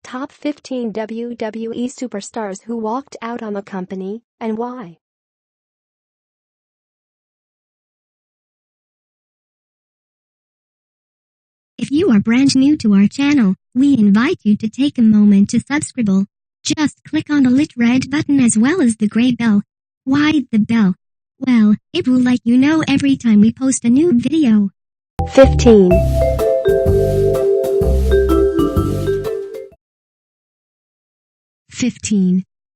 Top 15 WWE superstars who walked out on the company, and why. If you are brand new to our channel, we invite you to take a moment to subscribe. Just click on the lit red button as well as the gray bell. Why the bell? Well, it will let you know every time we post a new video. 15.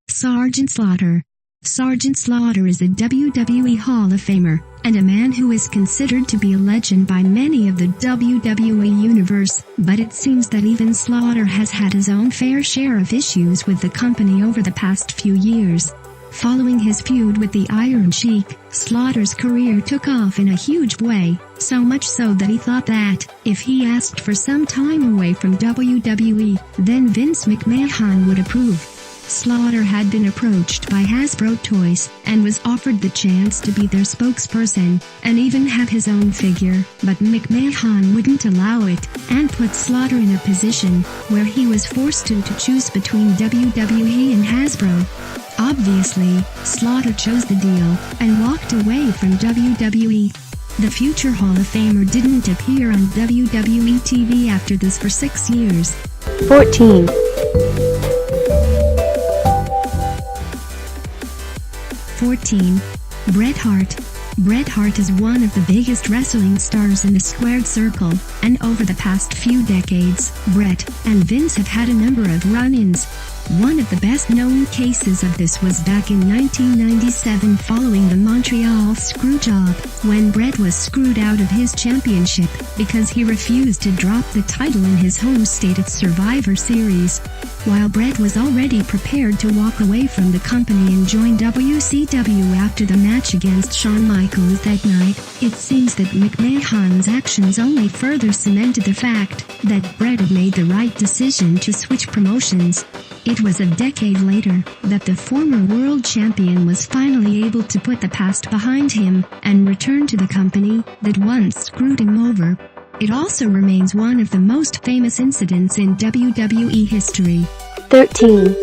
Sgt Slaughter. Sgt Slaughter is a WWE Hall of Famer, and a man who is considered to be a legend by many of the WWE universe, but it seems that even Slaughter has had his own fair share of issues with the company over the past few years. Following his feud with the Iron Sheik, Slaughter's career took off in a huge way, so much so that he thought that, if he asked for some time away from WWE, then Vince McMahon would approve. Slaughter had been approached by Hasbro Toys, and was offered the chance to be their spokesperson, and even have his own figure, but McMahon wouldn't allow it, and put Slaughter in a position where he was forced to choose between WWE and Hasbro. Obviously, Slaughter chose the deal, and walked away from WWE. The future Hall of Famer didn't appear on WWE TV after this for 6 years. 14. Bret Hart. Bret Hart is one of the biggest wrestling stars in the squared circle, and over the past few decades, Bret and Vince have had a number of run-ins. One of the best-known cases of this was back in 1997 following the Montreal Screwjob, when Bret was screwed out of his championship because he refused to drop the title in his home state at Survivor Series. While Bret was already prepared to walk away from the company and join WCW after the match against Shawn Michaels that night, it seems that McMahon's actions only further cemented the fact that Bret had made the right decision to switch promotions. It was a decade later that the former world champion was finally able to put the past behind him and return to the company that once screwed him over. It also remains one of the most famous incidents in WWE history. 13.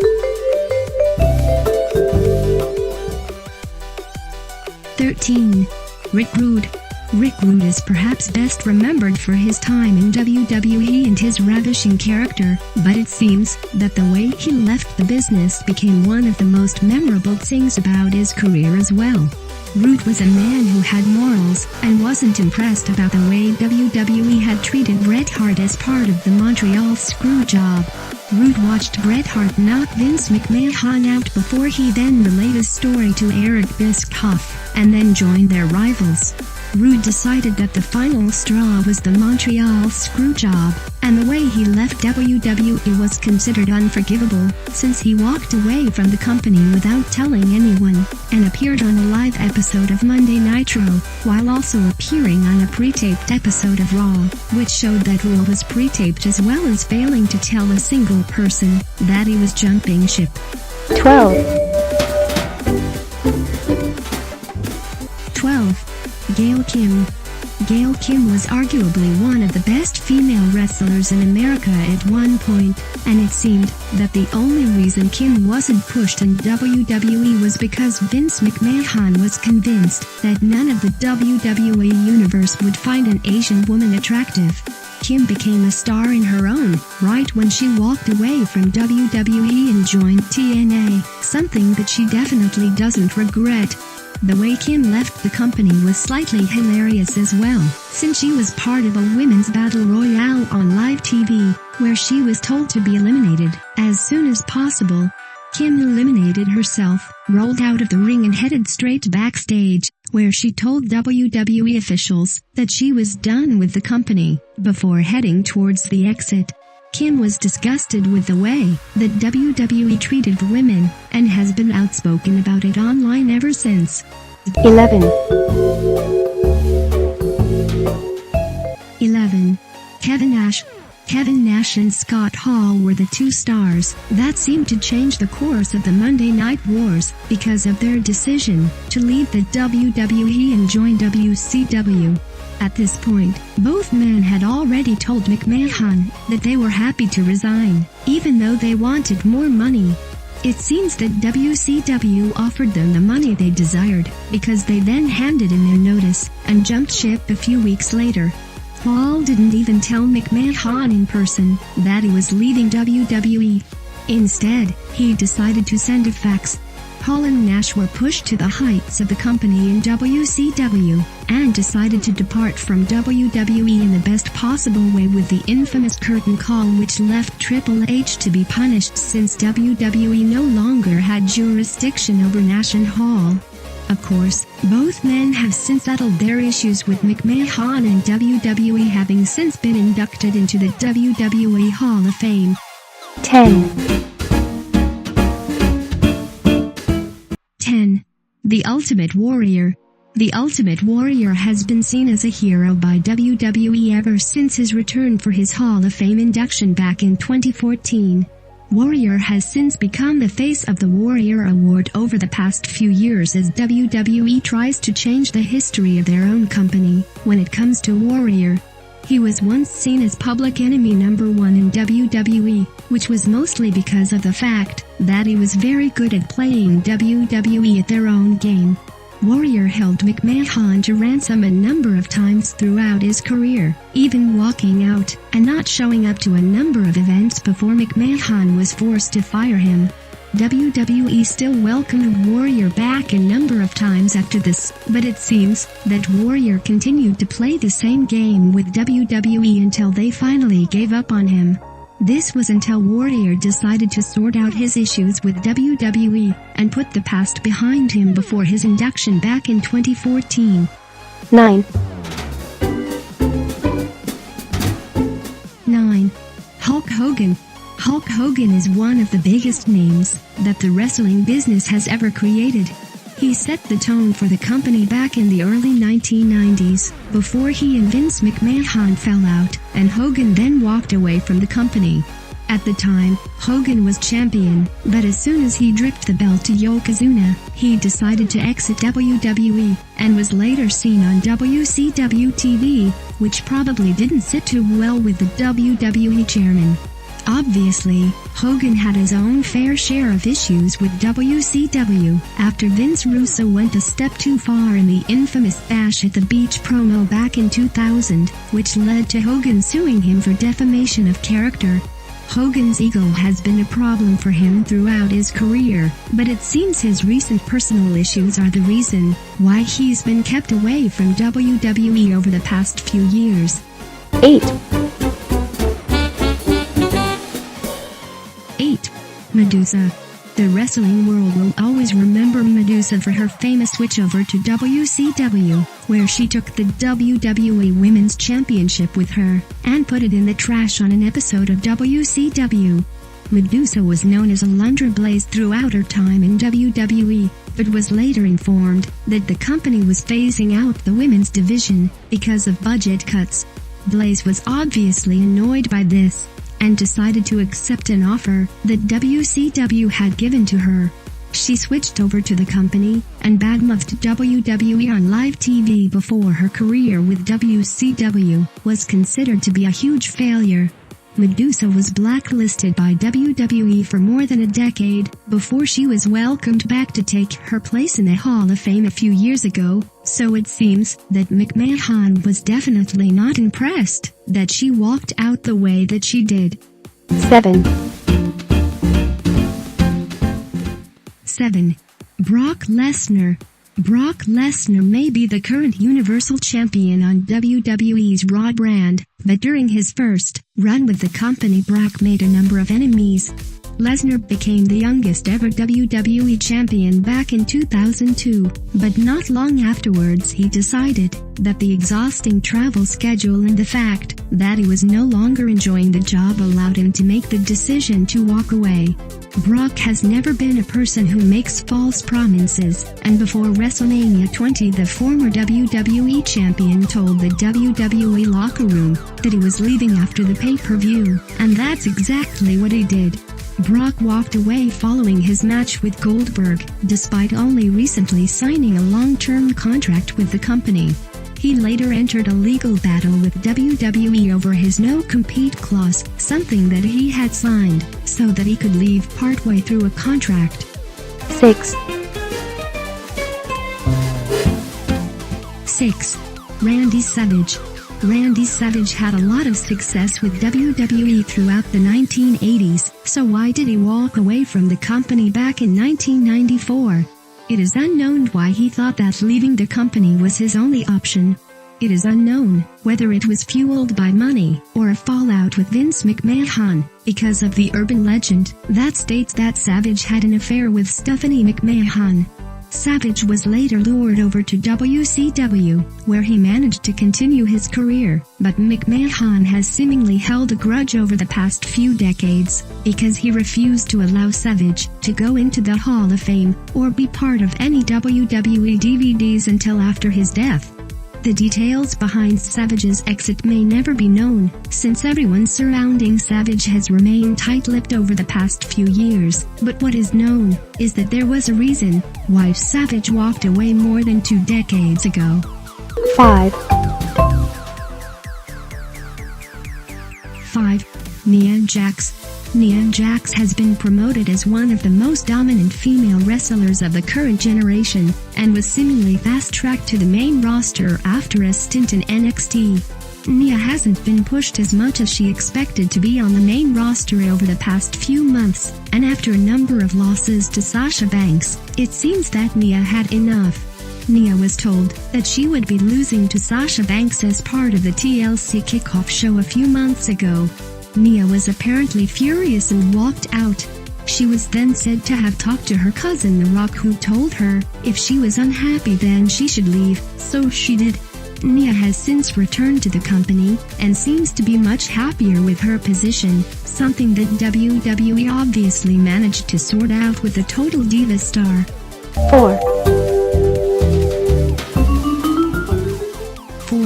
Rick Rude. Rick Rude is perhaps best remembered for his time in WWE and his ravishing character, but it seems that the way he left the business became one of the most memorable things about his career as well. Rude was a man who had morals, and wasn't impressed about the way WWE had treated Bret Hart as part of the Montreal Screwjob. Rude watched Bret Hart knock Vince McMahon out before he then relayed his story to Eric Bischoff, and then joined their rivals. Rude decided that the final straw was the Montreal Screwjob, and the way he left WWE was considered unforgivable, since he walked away from the company without telling anyone, and appeared on a live episode of Monday Nitro, while also appearing on a pre-taped episode of Raw, which showed that Raw was pre-taped as well as failing to tell a single person that he was jumping ship. 12. Gail Kim. Gail Kim was arguably one of the best female wrestlers in America at one point, and it seemed that the only reason Kim wasn't pushed in WWE was because Vince McMahon was convinced that none of the WWE universe would find an Asian woman attractive. Kim became a star in her own right when she walked away from WWE and joined TNA, something that she definitely doesn't regret. The way Kim left the company was slightly hilarious as well, since she was part of a women's battle royale on live TV, where she was told to be eliminated as soon as possible. Kim eliminated herself, rolled out of the ring and headed straight backstage, where she told WWE officials that she was done with the company, before heading towards the exit. Kim was disgusted with the way that WWE treated women, and has been outspoken about it online ever since. 11. Kevin Nash. Kevin Nash and Scott Hall were the two stars that seemed to change the course of the Monday Night Wars because of their decision to leave the WWE and join WCW. At this point, both men had already told McMahon that they were happy to resign, even though they wanted more money. It seems that WCW offered them the money they desired, because they then handed in their notice and jumped ship a few weeks later. Hall didn't even tell McMahon in person that he was leaving WWE. Instead, he decided to send a fax. Hall and Nash were pushed to the heights of the company in WCW, and decided to depart from WWE in the best possible way with the infamous curtain call, which left Triple H to be punished since WWE no longer had jurisdiction over Nash and Hall. Of course, both men have since settled their issues with McMahon and WWE, having since been inducted into the WWE Hall of Fame. 10. 10. The Ultimate Warrior. The Ultimate Warrior has been seen as a hero by WWE ever since his return for his Hall of Fame induction back in 2014. Warrior has since become the face of the Warrior Award over the past few years as WWE tries to change the history of their own company when it comes to Warrior. He was once seen as public enemy number 1 in WWE, which was mostly because of the fact that he was very good at playing WWE at their own game. Warrior held McMahon to ransom a number of times throughout his career, even walking out and not showing up to a number of events before McMahon was forced to fire him. WWE still welcomed Warrior back a number of times after this, but it seems that Warrior continued to play the same game with WWE until they finally gave up on him. This was until Warrior decided to sort out his issues with WWE and put the past behind him before his induction back in 2014. 9. 9. Hulk Hogan. Hulk Hogan is one of the biggest names that the wrestling business has ever created. He set the tone for the company back in the early 1990s, before he and Vince McMahon fell out, and Hogan then walked away from the company. At the time, Hogan was champion, but as soon as he dripped the belt to Yokozuna, he decided to exit WWE, and was later seen on WCW TV, which probably didn't sit too well with the WWE chairman. Obviously, Hogan had his own fair share of issues with WCW after Vince Russo went a step too far in the infamous Bash at the Beach promo back in 2000, which led to Hogan suing him for defamation of character. Hogan's ego has been a problem for him throughout his career, but it seems his recent personal issues are the reason why he's been kept away from WWE over the past few years. 8. 8. Medusa. The wrestling world will always remember Medusa for her famous switchover to WCW, where she took the WWE Women's Championship with her, and put it in the trash on an episode of WCW. Medusa was known as a Lundra Blaze throughout her time in WWE, but was later informed that the company was phasing out the women's division because of budget cuts. Blaze was obviously annoyed by this, and decided to accept an offer that WCW had given to her. She switched over to the company, and badmouthed WWE on live TV before her career with WCW was considered to be a huge failure. Medusa was blacklisted by WWE for more than a decade, before she was welcomed back to take her place in the Hall of Fame a few years ago, so it seems that McMahon was definitely not impressed that she walked out the way that she did. 7. 7. Brock Lesnar. Brock Lesnar may be the current Universal Champion on WWE's Raw brand, but during his first run with the company, Brock made a number of enemies. Lesnar became the youngest ever WWE champion back in 2002, but not long afterwards he decided that the exhausting travel schedule and the fact that he was no longer enjoying the job allowed him to make the decision to walk away. Brock has never been a person who makes false promises, and before WrestleMania 20 the former WWE champion told the WWE locker room that he was leaving after the pay-per-view, and that's exactly what he did. Brock walked away following his match with Goldberg, despite only recently signing a long-term contract with the company. He later entered a legal battle with WWE over his no-compete clause, something that he had signed, so that he could leave partway through a contract. 6. 6. Randy Savage. Randy Savage had a lot of success with WWE throughout the 1980s, so why did he walk away from the company back in 1994? It is unknown why he thought that leaving the company was his only option. It is unknown whether it was fueled by money or a fallout with Vince McMahon, because of the urban legend that states that Savage had an affair with Stephanie McMahon. Savage was later lured over to WCW, where he managed to continue his career, but McMahon has seemingly held a grudge over the past few decades, because he refused to allow Savage to go into the Hall of Fame or be part of any WWE DVDs until after his death. The details behind Savage's exit may never be known, since everyone surrounding Savage has remained tight-lipped over the past few years, but what is known is that there was a reason why Savage walked away more than 2 decades ago. 5. 5. Nia Jax. Nia Jax has been promoted as one of the most dominant female wrestlers of the current generation, and was seemingly fast-tracked to the main roster after a stint in NXT. Nia hasn't been pushed as much as she expected to be on the main roster over the past few months, and after a number of losses to Sasha Banks, it seems that Nia had enough. Nia was told that she would be losing to Sasha Banks as part of the TLC kickoff show a few months ago. Nia was apparently furious and walked out. She was then said to have talked to her cousin The Rock, who told her if she was unhappy then she should leave, so she did. Nia has since returned to the company, and seems to be much happier with her position, something that WWE obviously managed to sort out with the Total Diva star. 4. 4.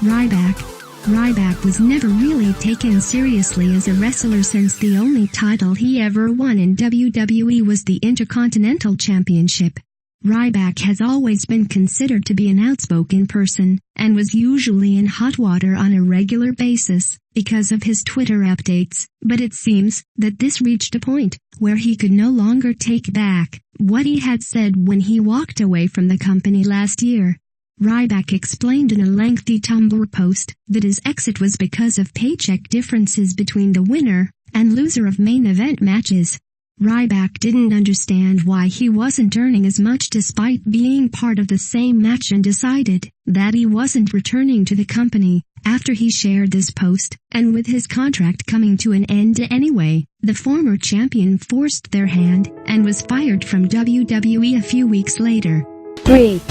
Ryback. Ryback was never really taken seriously as a wrestler, since the only title he ever won in WWE was the Intercontinental Championship. Ryback has always been considered to be an outspoken person, and was usually in hot water on a regular basis because of his Twitter updates, but it seems that this reached a point where he could no longer take back what he had said when he walked away from the company last year. Ryback explained in a lengthy Tumblr post that his exit was because of paycheck differences between the winner and loser of main event matches. Ryback didn't understand why he wasn't earning as much despite being part of the same match, and decided that he wasn't returning to the company after he shared this post, and with his contract coming to an end anyway, the former champion forced their hand and was fired from WWE a few weeks later. 3.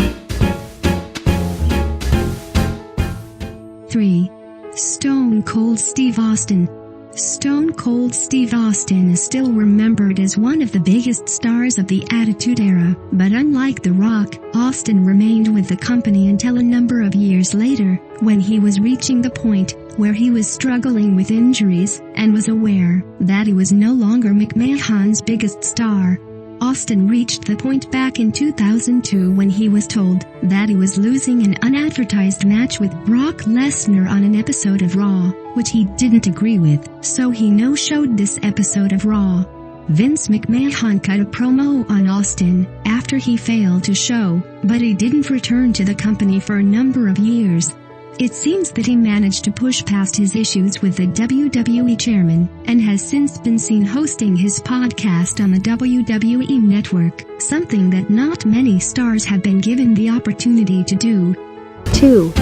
3. Stone Cold Steve Austin. Stone Cold Steve Austin is still remembered as one of the biggest stars of the Attitude Era, but unlike The Rock, Austin remained with the company until a number of years later, when he was reaching the point where he was struggling with injuries, and was aware that he was no longer McMahon's biggest star. Austin reached the point back in 2002 when he was told that he was losing an unadvertised match with Brock Lesnar on an episode of Raw, which he didn't agree with, so he no-showed this episode of Raw. Vince McMahon cut a promo on Austin after he failed to show, but he didn't return to the company for a number of years. It seems that he managed to push past his issues with the WWE chairman, and has since been seen hosting his podcast on the WWE network, something that not many stars have been given the opportunity to do. 2.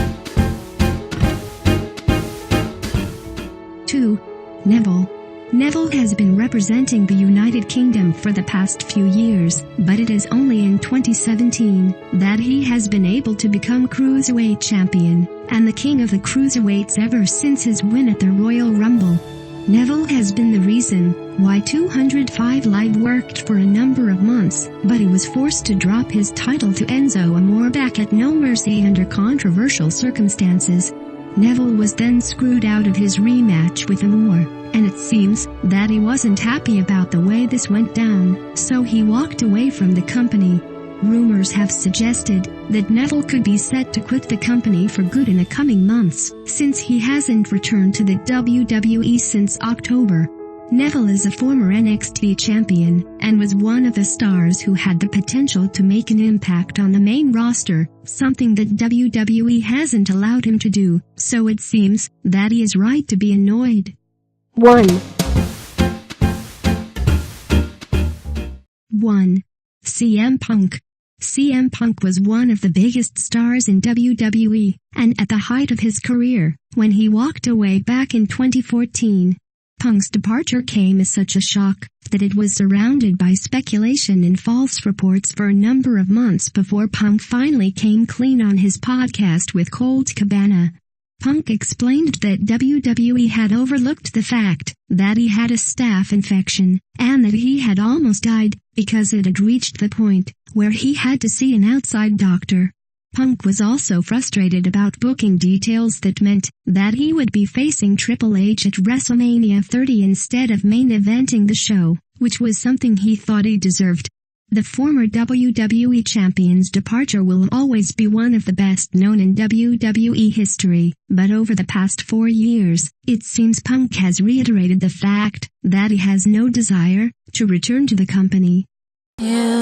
2. Neville. Neville has been representing the United Kingdom for the past few years, but it is only in 2017 that he has been able to become Cruiserweight Champion, and the king of the Cruiserweights ever since his win at the Royal Rumble. Neville has been the reason why 205 Live worked for a number of months, but he was forced to drop his title to Enzo Amore back at No Mercy under controversial circumstances. Neville was then screwed out of his rematch with Amore, and it seems that he wasn't happy about the way this went down, so he walked away from the company. Rumors have suggested that Neville could be set to quit the company for good in the coming months, since he hasn't returned to the WWE since October. Neville is a former NXT champion, and was one of the stars who had the potential to make an impact on the main roster, something that WWE hasn't allowed him to do, so it seems that he is right to be annoyed. 1. 1. CM Punk. CM Punk was one of the biggest stars in WWE, and at the height of his career, when he walked away back in 2014. Punk's departure came as such a shock that it was surrounded by speculation and false reports for a number of months before Punk finally came clean on his podcast with Colt Cabana. Punk explained that WWE had overlooked the fact that he had a staph infection, and that he had almost died because it had reached the point where he had to see an outside doctor. Punk was also frustrated about booking details that meant that he would be facing Triple H at WrestleMania 30 instead of main eventing the show, which was something he thought he deserved. The former WWE champion's departure will always be one of the best known in WWE history, but over the past 4 years, it seems Punk has reiterated the fact that he has no desire to return to the company. Yeah.